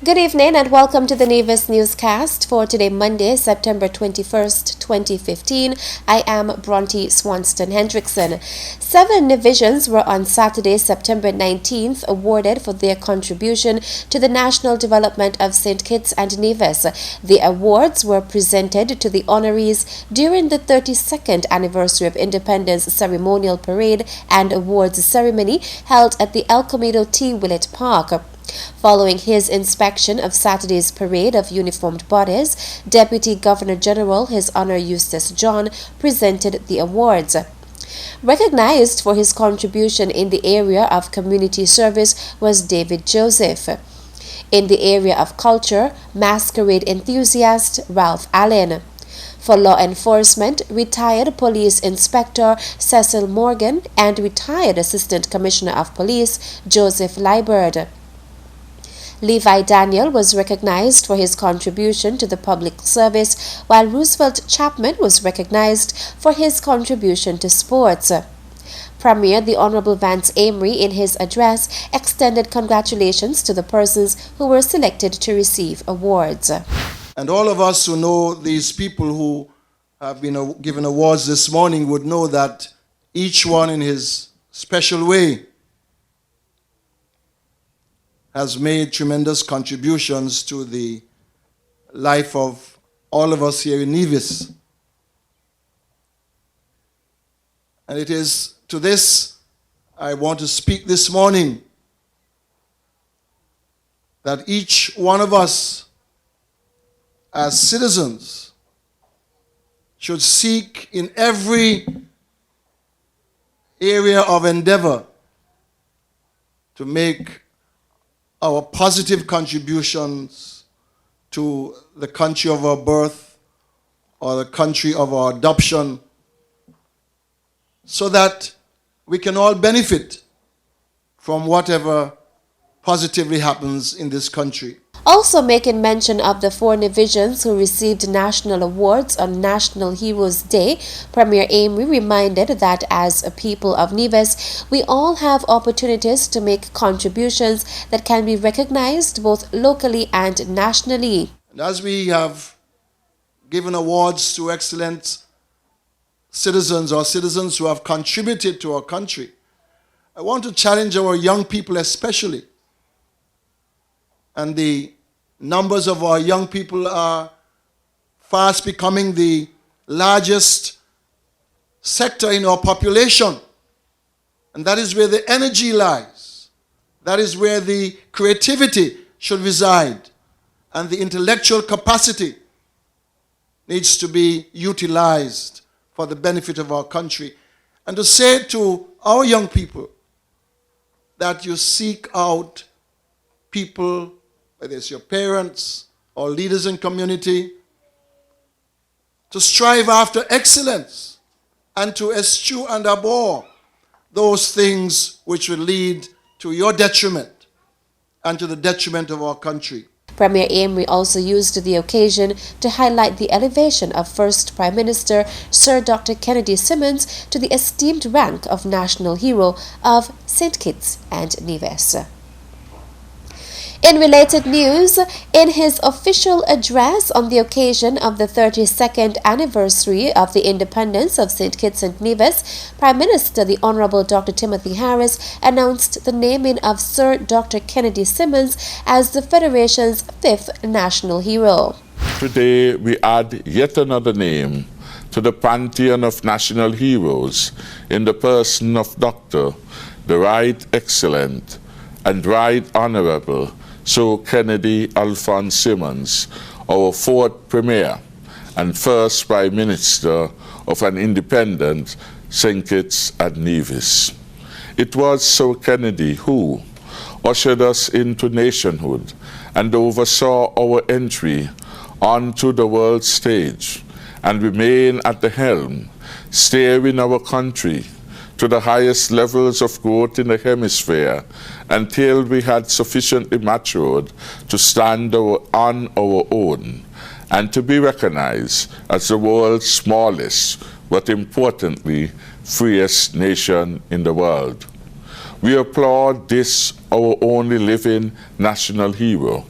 Good evening and welcome to the Nevis Newscast for today, Monday, September 21st, 2015. I am Bronte Swanston Hendrickson. 7 divisions were on Saturday, September 19th, awarded for their contribution to the national development of St. Kitts and Nevis. The awards were presented to the honorees during the 32nd anniversary of Independence ceremonial parade and awards ceremony held at the El Comido T. Willett Park. Following his inspection of Saturday's parade of uniformed bodies, Deputy Governor General His Honor Eustace John presented the awards. Recognized for his contribution in the area of community service was David Joseph. In the area of culture, masquerade enthusiast Ralph Allen. For law enforcement, retired Police Inspector Cecil Morgan and retired Assistant Commissioner of Police Joseph Liebert. Levi Daniel was recognized for his contribution to the public service, while Roosevelt Chapman was recognized for his contribution to sports. Premier the Honorable Vance Avery, in his address, extended congratulations to the persons who were selected to receive awards. And all of us who know these people who have been given awards this morning would know that each one in his special way has made tremendous contributions to the life of all of us here in Nevis. And it is to this I want to speak this morning, that each one of us as citizens should seek in every area of endeavor to make our positive contributions to the country of our birth or the country of our adoption, so that we can all benefit from whatever positively happens in this country. Also making mention of the 4 divisions who received national awards on National Heroes Day, Premier Avery reminded that as a people of Nevis, we all have opportunities to make contributions that can be recognized both locally and nationally. And as we have given awards to excellent citizens or citizens who have contributed to our country, I want to challenge our young people especially. And the numbers of our young people are fast becoming the largest sector in our population. And that is where the energy lies. That is where the creativity should reside. And the intellectual capacity needs to be utilized for the benefit of our country. And to say to our young people that you seek out people, whether it's your parents or leaders in community, to strive after excellence and to eschew and abhor those things which will lead to your detriment and to the detriment of our country. Premier Avery also used the occasion to highlight the elevation of First Prime Minister Sir Dr. Kennedy Simmons to the esteemed rank of National Hero of St. Kitts and Nevis. In related news, in his official address on the occasion of the 32nd anniversary of the independence of St. Kitts and Nevis, Prime Minister the Honorable Dr. Timothy Harris announced the naming of Sir Dr. Kennedy Simmons as the Federation's 5th national hero. Today we add yet another name to the pantheon of national heroes in the person of Dr. the Right Excellent and Right Honorable Sir Kennedy Alphonse Simmons, our 4th Premier and 1st Prime Minister of an independent St. Kitts and Nevis. It was Sir Kennedy who ushered us into nationhood and oversaw our entry onto the world stage and remained at the helm, steering our country to the highest levels of growth in the hemisphere until we had sufficiently matured to stand on our own and to be recognized as the world's smallest, but importantly, freest nation in the world. We applaud this, our only living national hero,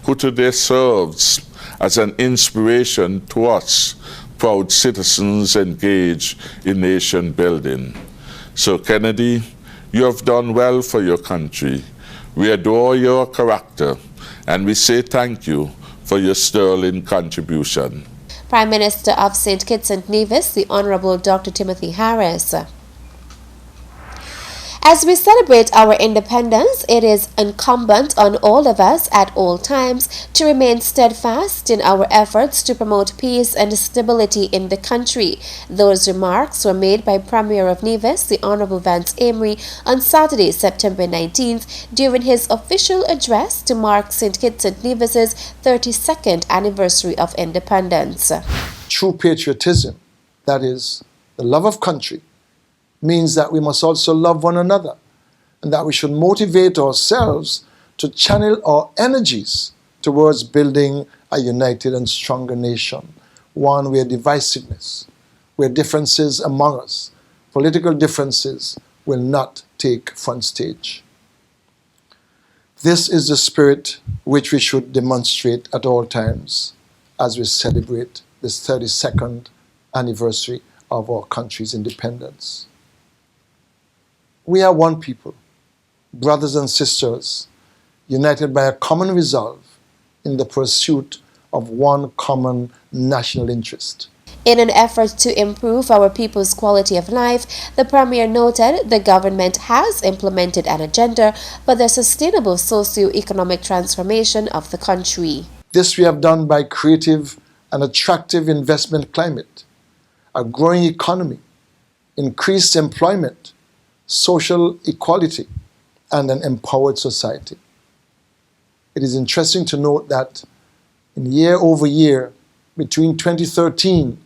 who today serves as an inspiration to us, proud citizens engaged in nation building. So Kennedy, you have done well for your country. We adore your character, and we say thank you for your sterling contribution. Prime Minister of St. Kitts and Nevis, the Honorable Dr. Timothy Harris. As we celebrate our independence, it is incumbent on all of us at all times to remain steadfast in our efforts to promote peace and stability in the country. Those remarks were made by Premier of Nevis, the Honorable Vance Avery, on Saturday, September 19th, during his official address to mark St. Kitts and Nevis's 32nd anniversary of independence. True patriotism, that is, the love of country, means that we must also love one another, and that we should motivate ourselves to channel our energies towards building a united and stronger nation, one where divisiveness, where differences among us, political differences, will not take front stage. This is the spirit which we should demonstrate at all times as we celebrate this 32nd anniversary of our country's independence. We are one people, brothers and sisters, united by a common resolve in the pursuit of one common national interest. In an effort to improve our people's quality of life, the Premier noted the government has implemented an agenda for the sustainable socio-economic transformation of the country. This we have done by creative and attractive investment climate, a growing economy, increased employment, social equality, and an empowered society. It is interesting to note that in year over year, between 2013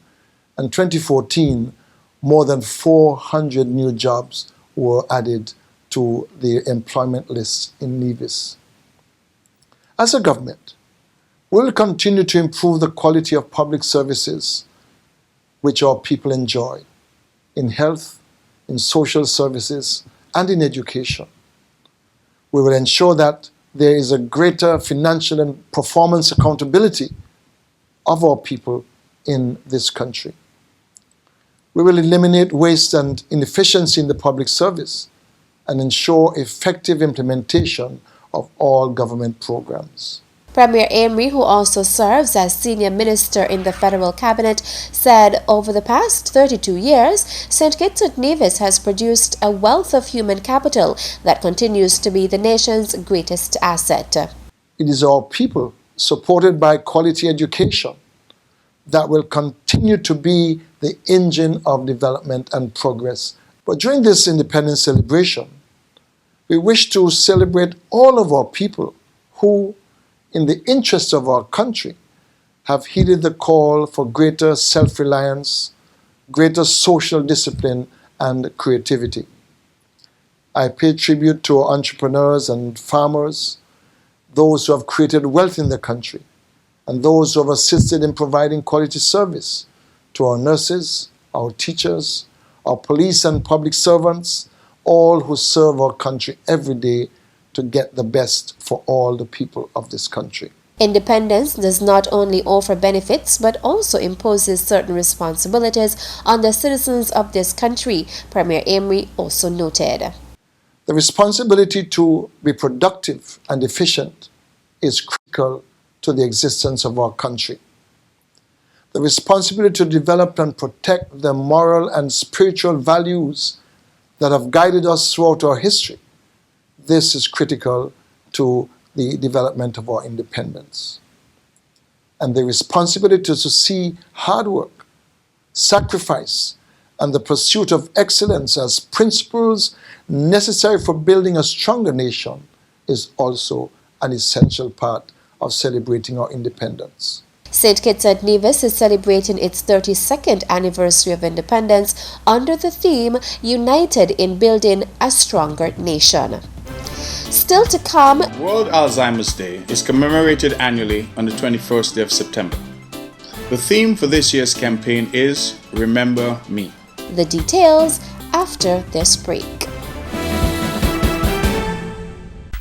and 2014, more than 400 new jobs were added to the employment list in Nevis. As a government, we will continue to improve the quality of public services which our people enjoy in health, in social services, and in education. We will ensure that there is a greater financial and performance accountability of our people in this country. We will eliminate waste and inefficiency in the public service and ensure effective implementation of all government programs. Premier Avery, who also serves as Senior Minister in the Federal Cabinet, said over the past 32 years, St. Kitts and Nevis has produced a wealth of human capital that continues to be the nation's greatest asset. It is our people, supported by quality education, that will continue to be the engine of development and progress. But during this independence celebration, we wish to celebrate all of our people who, in the interest of our country, have heeded the call for greater self-reliance, greater social discipline, and creativity. I pay tribute to our entrepreneurs and farmers, those who have created wealth in the country, and those who have assisted in providing quality service to our nurses, our teachers, our police and public servants, all who serve our country every day to get the best for all the people of this country. Independence does not only offer benefits but also imposes certain responsibilities on the citizens of this country, Premier Avery also noted. The responsibility to be productive and efficient is critical to the existence of our country. The responsibility to develop and protect the moral and spiritual values that have guided us throughout our history. This is critical to the development of our independence. And the responsibility to see hard work, sacrifice, and the pursuit of excellence as principles necessary for building a stronger nation is also an essential part of celebrating our independence. St. Kitts and Nevis is celebrating its 32nd anniversary of independence under the theme United in Building a Stronger Nation. Still to come, World Alzheimer's Day is commemorated annually on the 21st day of September. The theme for this year's campaign is Remember Me. the details after this break.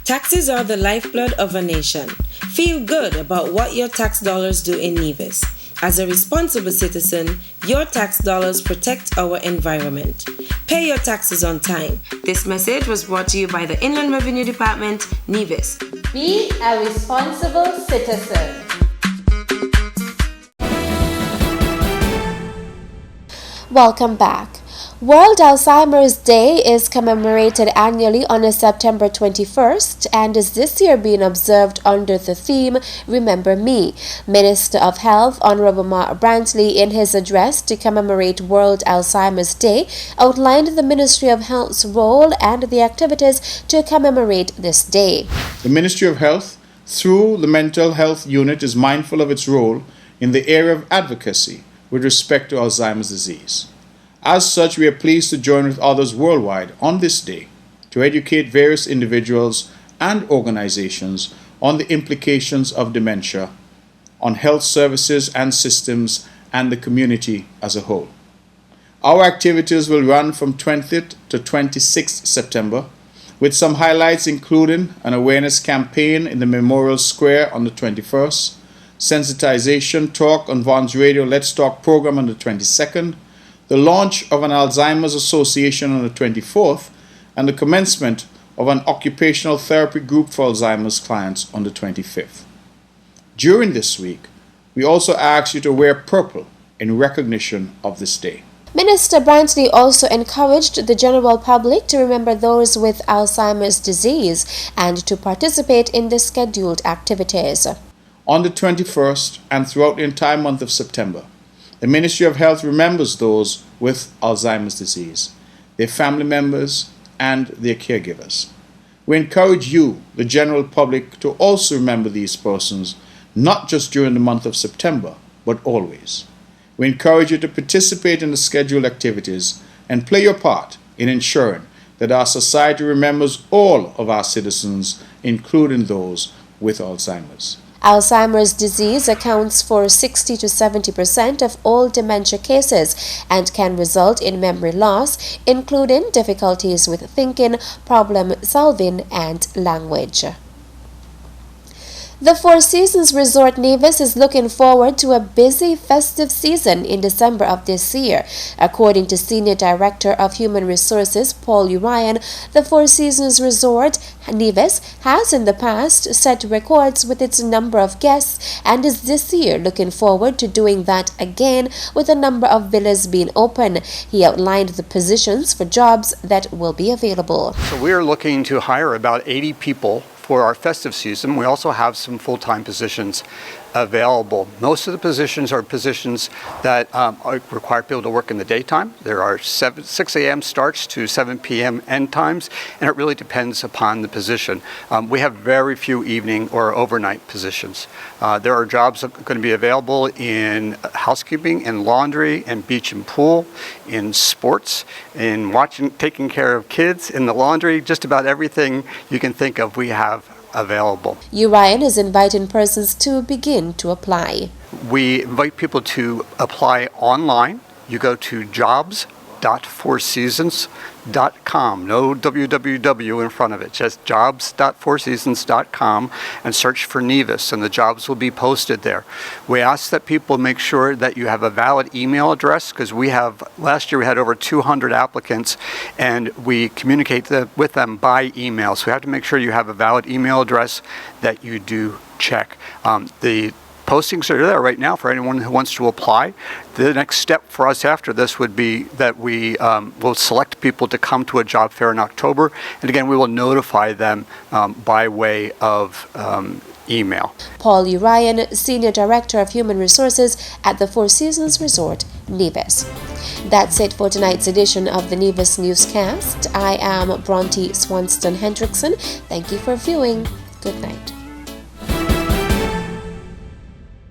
Taxes are the lifeblood of a nation. Feel good about what your tax dollars do in Nevis. As a responsible citizen, your tax dollars protect our environment. Pay your taxes on time. This message was brought to you by the Inland Revenue Department, Nevis. Be a responsible citizen. Welcome back. World Alzheimer's Day is commemorated annually on September 21st and is this year being observed under the theme Remember Me. Minister of Health Honorable Mark Brantley, in his address to commemorate World Alzheimer's Day, outlined the Ministry of Health's role and the activities to commemorate this day. The Ministry of Health, through the Mental Health Unit, is mindful of its role in the area of advocacy with respect to Alzheimer's disease. As such, we are pleased to join with others worldwide on this day to educate various individuals and organizations on the implications of dementia, on health services and systems, and the community as a whole. Our activities will run from 20th to 26th September, with some highlights including an awareness campaign in the Memorial Square on the 21st, sensitization talk on Vance Radio Let's Talk program on the 22nd, the launch of an Alzheimer's Association on the 24th, and the commencement of an occupational therapy group for Alzheimer's clients on the 25th. During this week, we also ask you to wear purple in recognition of this day. Minister Brantley also encouraged the general public to remember those with Alzheimer's disease and to participate in the scheduled activities. On the 21st and throughout the entire month of September, the Ministry of Health remembers those with Alzheimer's disease, their family members, and their caregivers. We encourage you, the general public, to also remember these persons, not just during the month of September, but always. We encourage you to participate in the scheduled activities and play your part in ensuring that our society remembers all of our citizens, including those with Alzheimer's. Alzheimer's disease accounts for 60 to 70% of all dementia cases and can result in memory loss, including difficulties with thinking, problem solving, and language. The Four Seasons Resort Nevis is looking forward to a busy festive season in December of this year. According to Senior Director of Human Resources Paul Urian, the Four Seasons Resort Nevis has in the past set records with its number of guests and is this year looking forward to doing that again with a number of villas being open. He outlined the positions for jobs that will be available. So we are looking to hire about 80 people for our festive season. We also have some full-time positions available. Most of the positions are positions that require people to work in the daytime. There are 6 a.m. starts to 7 p.m. end times, and it really depends upon the position. We have very few evening or overnight positions. There are jobs that are going to be available in housekeeping, in laundry, in beach and pool, in sports, in taking care of kids, in the laundry, just about everything you can think of we have available. Urian is inviting persons to begin to apply. We invite people to apply online. You go to jobs.fourseasons.com. No www in front of it, just jobs.fourseasons.com, and search for Nevis, and the jobs will be posted there. We ask that people make sure that you have a valid email address, because last year we had over 200 applicants, and we communicate with them by email. So we have to make sure you have a valid email address that you do check. The postings are there right now for anyone who wants to apply. The next step for us after this would be that we will select people to come to a job fair in October. And again, we will notify them by way of email. Paul Urian, Senior Director of Human Resources at the Four Seasons Resort, Nevis. That's it for tonight's edition of the Nevis Newscast. I am Bronte Swanston Hendrickson. Thank you for viewing. Good night.